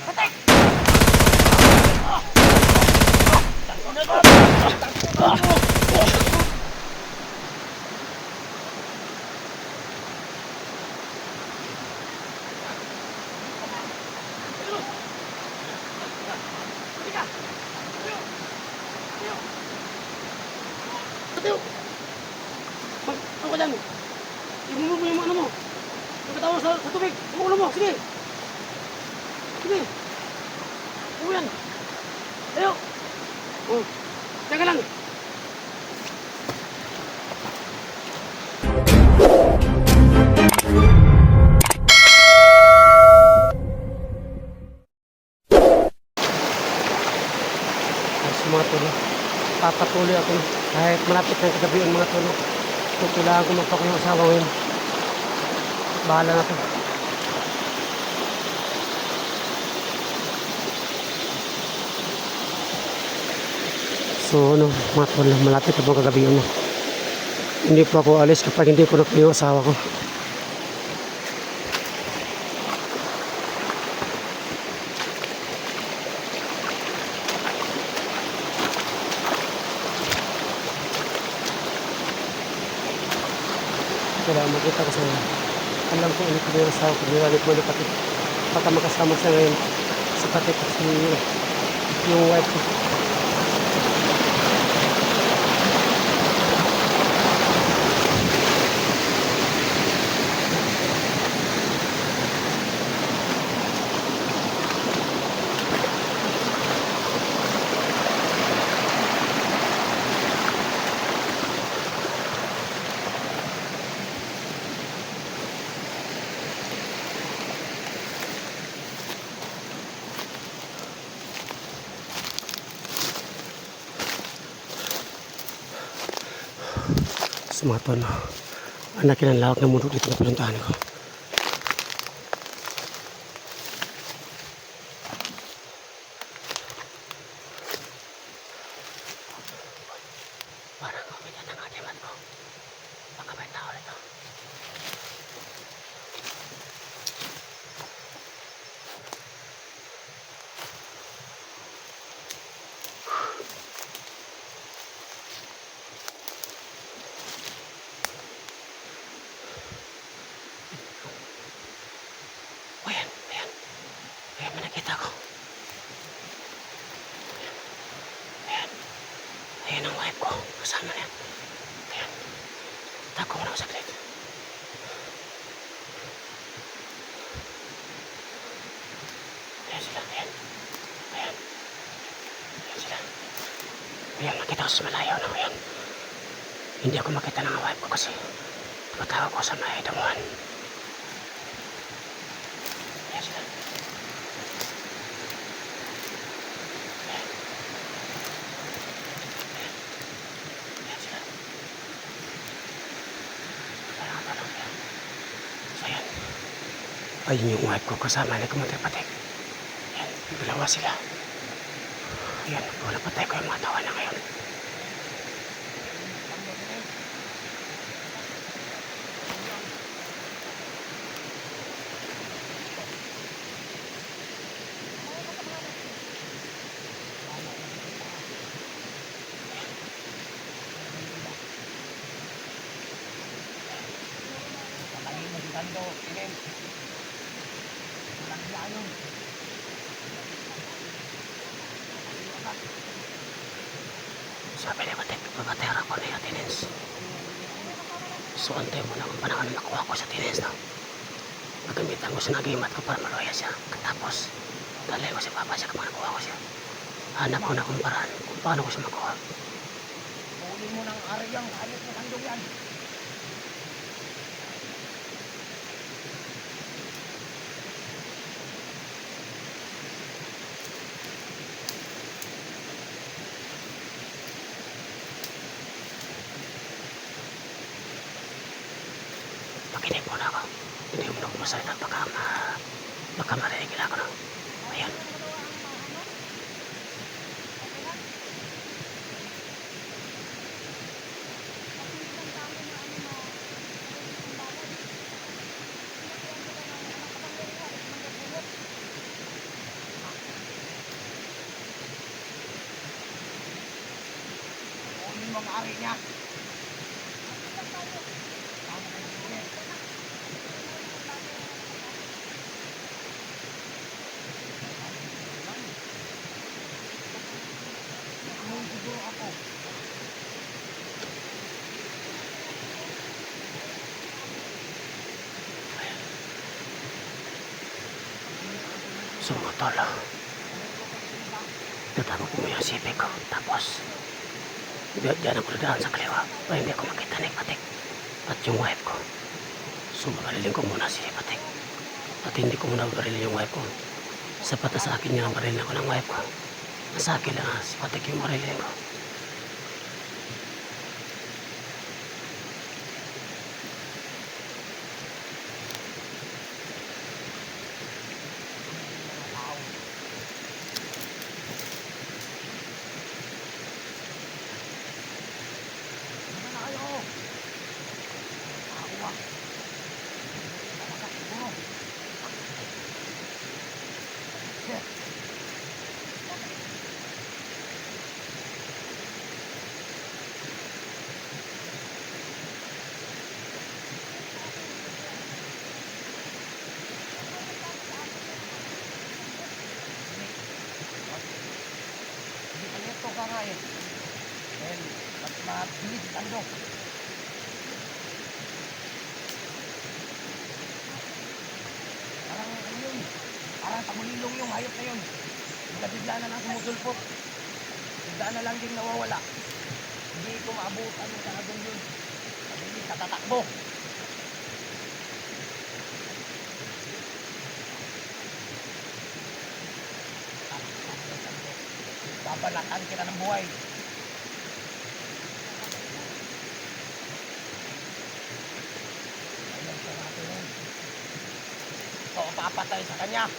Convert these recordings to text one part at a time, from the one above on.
Ano ka dyan? Imumog mo yung ano mo. Pagkatawa sa tubig. Umuulo mo. Sige. Sige. Ano yan? Tayo. Oh. Teka lang. Mga tulo, papatuloy ako kahit malapit ng kagabihan mga tulo. Kung kailangan ko magpako ng asawa ngayon, bahala na to. So ano mga tulo, malapit na pang kagabihan na. Hindi po ako alis kapag hindi ko nakuha yung asawa ko. Kailangan makita ko sa alam ko ulit ko yung asawa ko, nilalit mo ulit pati baka makasama siya ngayon sa pati kasi yung wife ko. Sumaton, anakin ang lawak ng mundo dito na pinuntahan ko. Parang kumitan ang katiman ko. Baka may tao nito. Ayan, may nakita ko. Ayan ang wife ko. Kasama na yan. Ayan. Tako mo na ako saglit. Ayan sila. Ayan. Ayan. Ayan sila. Ayan, makita ko sa malayo na. Ayan. Hindi ako makita ng wife ko kasi tumatawag ko sa may damuhan. Ayan sila. Ayun yung wife ko kasama na kumatay-patay. Ayan, dalawa sila. Ayan, wala patay ko yung mga tawa na ngayon. Sabi niya, magpapatera ko na yung tenants. So, antay mo na kung panahon na makuha ko sa tenants, no? Magamitan ko sa nagimat ko para maluya siya. Katapos, dalay ko si Papa siya kapag nakuha ko siya. Hanap ko na kung paraan kung paano ko siya makuha. Huli mo ng aryang, hayop mo handog yan. Makinig muna ako. Hindi mo na kumasalita. Baka marinig nila ako na. Ayan. ang ari niya. Tama ka ng uli. Nung siguro ako. Sumutol. Tatago ko mo yung sipig ko. Tapos, diyan ako dadaan sa kaliwa para hindi ako makita ni Patik at yung wife ko. So, mabarilin ko muna si Patik. At hindi ko muna barilin yung wife ko. Sapat na sa akin yung barilin ako ng wife ko. Nasa akin lang si Patik yung barilin ko. Ano na kayo? Ako ah. Talaga siguro. Shit. Hindi ka neto ka nga eh. Dahil mas mabilis ando. Parang ano yun? Parang tagulilong yung hayop na yun. Bigla na lang sumusulpot. Bigla na lang din nawawala. Hindi ko maabutan yung talagang yun. Mabilis sa tatakbo. Babalatan kita ng buhay. Ayan po natin yun. Ito ang papatay sa kanya.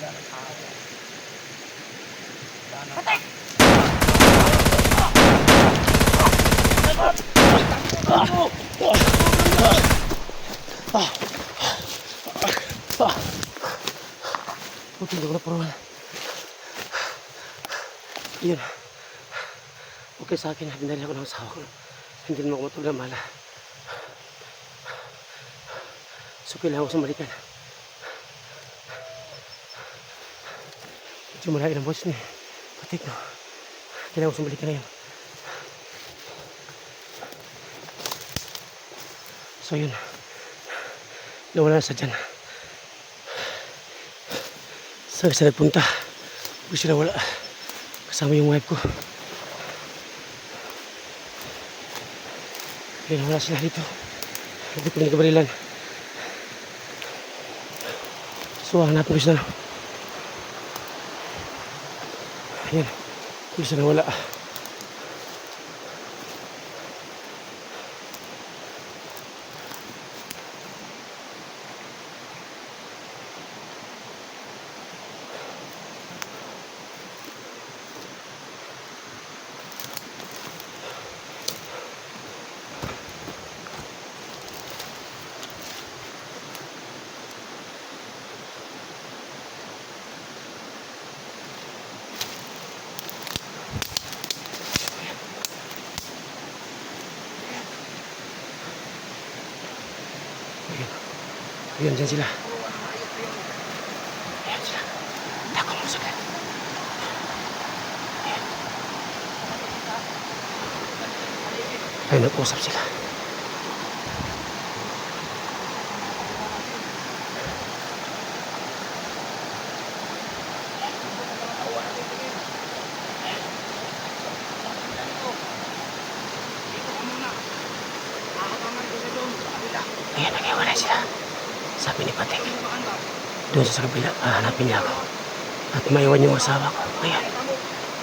Yan ang tao. Yan ang tao. Buti hindi ko na puro. Yun. Okay sa akin, binali ako ng asawa ko. Hindi naman ako matulog mala. So kailangan ko sumalikan. Medyo malayo ng boss ni Patik, no? Kailangan ko sumalikan ngayon. So yun. Nawala na sa dyan. Saan sa nagpunta? Huwag sila wala. Kasama yung wife ko. Kaya nawala sila dito. Hindi ko nagkabarilan. So hanapin ko sila. Ayan. Hindi sila nawala. Ayan, dyan sila. Ayan sila. Tako mo saglit. Ayan. Ayan, nag-usap sila. Ayan, nag-iwalay sila. Sabi ni Patik, doon sa kabila, hanapin niya ako. At maiwan yung asawa ko. Ayan.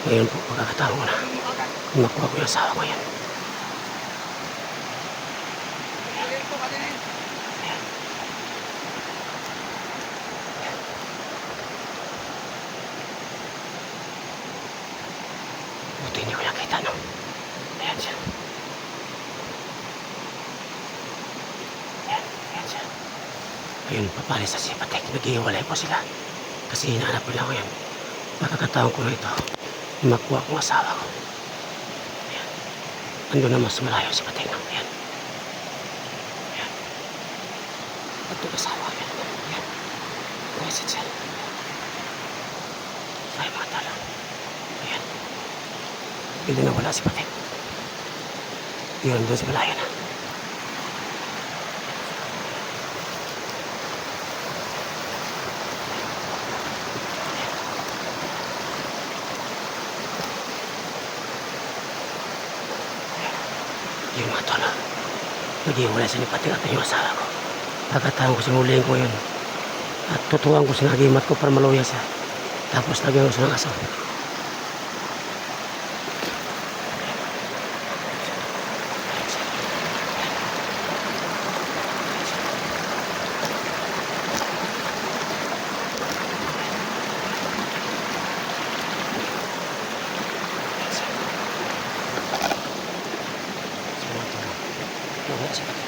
Ngayon po, pagkakataon ko na. Makuha ko yung asawa ko yan. Ayan. siya. Ayun, papalis sa si Patek. Naghihiwalay po sila. Kasi hinahanap nila ko yan. Pagkakataon ko na ito, makuha kong asawa ko. Ayan. Ando na mas malayo si Patek. Ayan. Ayan. At ito asawa ko yan. Ayan. Message yan. Ay, mga talo. Ayan. Hindi na wala si Patek. Yun, doon sa malayo na. Yung mga tolo, naghiwalay sa ni Patek at yung asawa ko. Pagkataon ko sinulihin ko yun. At tutuwang ko sa nagimat ko para maluya siya. Tapos lagyan ko siya ng aso. Wala si Patek.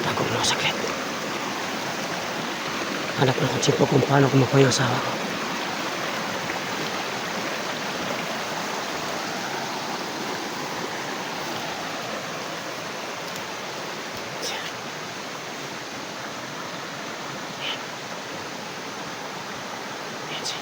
Tago mo ako saglit. Hanap na kung simpo kung paano kumakuha yung asawa ko. Ayan siya.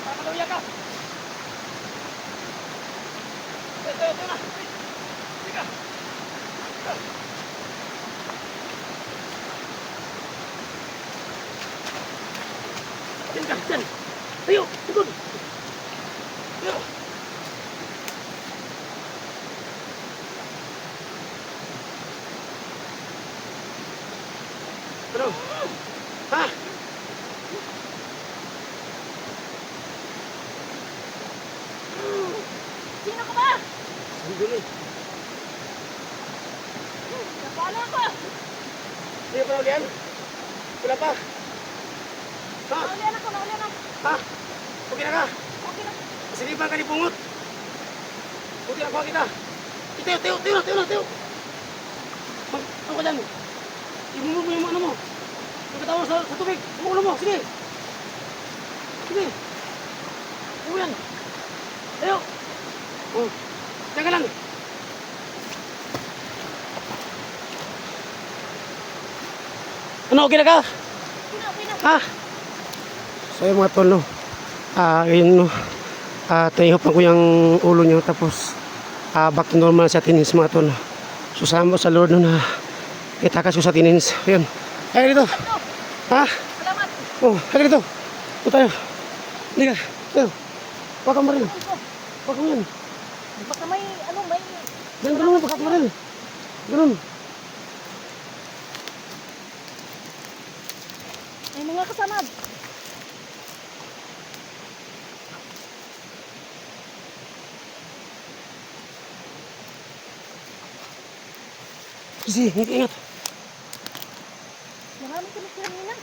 Maluya ka! Ito na! Sige! Diyan ka! Diyan! Tayo! Tukod! Tayo! Ano? Ha? Sino ka ba? Sandali. Napala ko! Hindi pa naulian? Wala pa? Ha? Naulian ako, naulian ako. Ha? Okay na ka? Okay na. Masilipan ka ni Pungot. Okay na, kuha kita. Tayo na, tayo. Ano ka dyan? Ibumog mo yung ano mo. Pagkatawa sa tubig. Umulo mo, sige. Sige. Ano yan? Tayo. Oh, diyan ka lang. Ano, okay na ka? Okay na. Ha? So yung mga tol, no? Yun, no? Tinihupan ko yung ulo nyo, tapos back to normal sa tinins, mga tol. So salamat sa Lord, no, na itakas ko sa tinins. Ayun. Kaya dito. Ha? Salamat. Oh, kaya dito. Ito tayo. Hindi ka. Tayo. Huwag kang maril. Huwag kang yan. Baka may, may... Ganun mo, baka maril. Ganun. May mga kasama. Kasi, ingat. Marami kami kanina.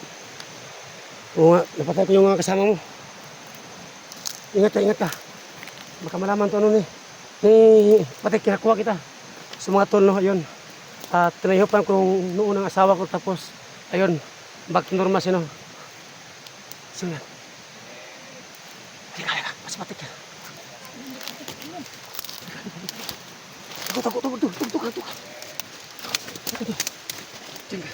Oo nga, napatay ko yung mga kasama mo. Ingat ka. Baka malaman to ano ni Patek, kinakuha kita. Sa mga tol, no, ayun. Tinahipan ko noon ang asawa ko, tapos, ayun, back to normal siya, no. Sige. Halika. Mas Patek yan. Tugtog. Diyan ka.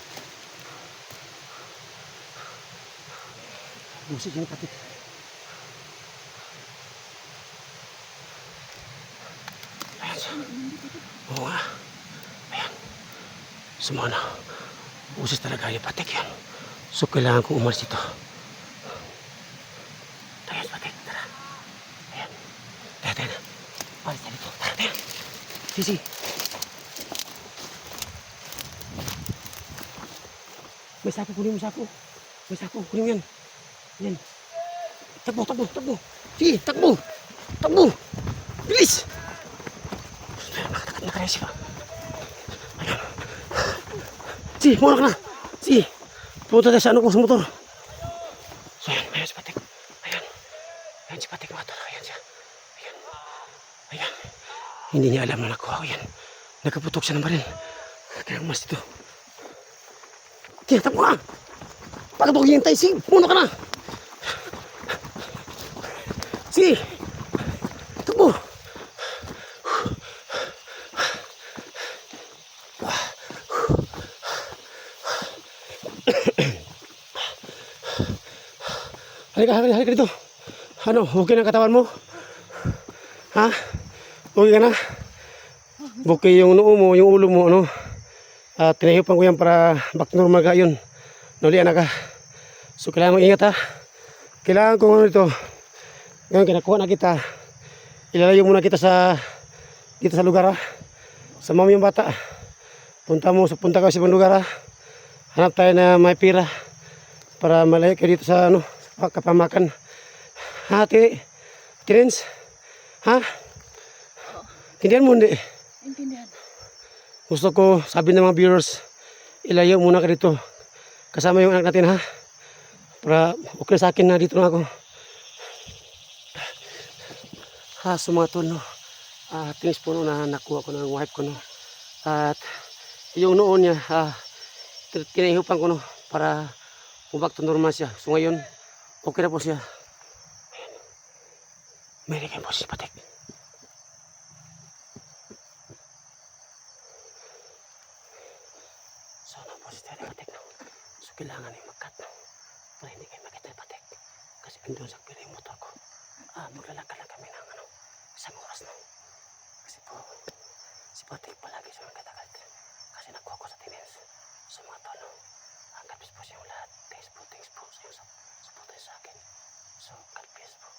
Musik ini Patek. Ayan siya. Oo nga. Ayan. Sumana. Usis talaga yung patik yan. So kailangan kong umalis dito. Tayo sa patik. Tara. Ayan. Tayo. Alis tayo dito. Tara. Sisi. May sako. Kunin mo sako. May sako. Kunin mo yan. Yan. Takbo. Sige, takbo. Bilis. Nakatakat na kaya siya. Ayan. Sige, muna ka na. Sige. Pumunta tayo sa ano ko sa motor. So, ayan si Patik. Ayan si Patik, mga tol. Ayan siya. Ayan. Hindi niya alam na nakuha ko yan. Nagkaputok siya ng baril. Kaya umas dito. Sige, takbo ka. Bakit ako hintay? Sige, muna ka na. Sige. Takbo. Halika dito. Ano, okay na katawan mo? Ha? Okay ka na? Okay yung noo mo, yung ulo mo, ano? At tinahipan ko yan para back to normal ka yun. Naulian na ka. So, kailangan mo ingat ha. Kailangan ko ano ito. Ngayon, kinakuha na kita. Ilalayo muna kita dito sa lugar ha. Sama mo yung bata. Punta ka sa ibang lugar ha. Hanap tayo na may pira. Para malayo kayo dito sa ano, kapamakan. Ha, Terence? Ha? Tindihan mo hindi? Intindihan. Gusto ko, sabi ng mga viewers, ilayo muna ka dito. Kasama yung anak natin ha. Para okay sa akin na dito na ako. Ha, so mga tol, no. Things po no, na nakuha ko ng wife ko no. At yung noon niya, tinahipan ko no, para back to normal siya. So ngayon, okay na po siya. May ligay po si Patik. So na po si Patik no. So kailangan yung mag-cut no. Para hindi kayo makita yung Patik. Kasi andun sa pila yung motor ko. Maglalakad lang kami ng ano, isang oras no. Kasi po, si Patik palagi siya magkatagal. Kasi nakuha ko sa Tinens. So mga tol no. God bless po sa inyo lahat. Thanks po sa inyo. Support sa akin. So, God bless po.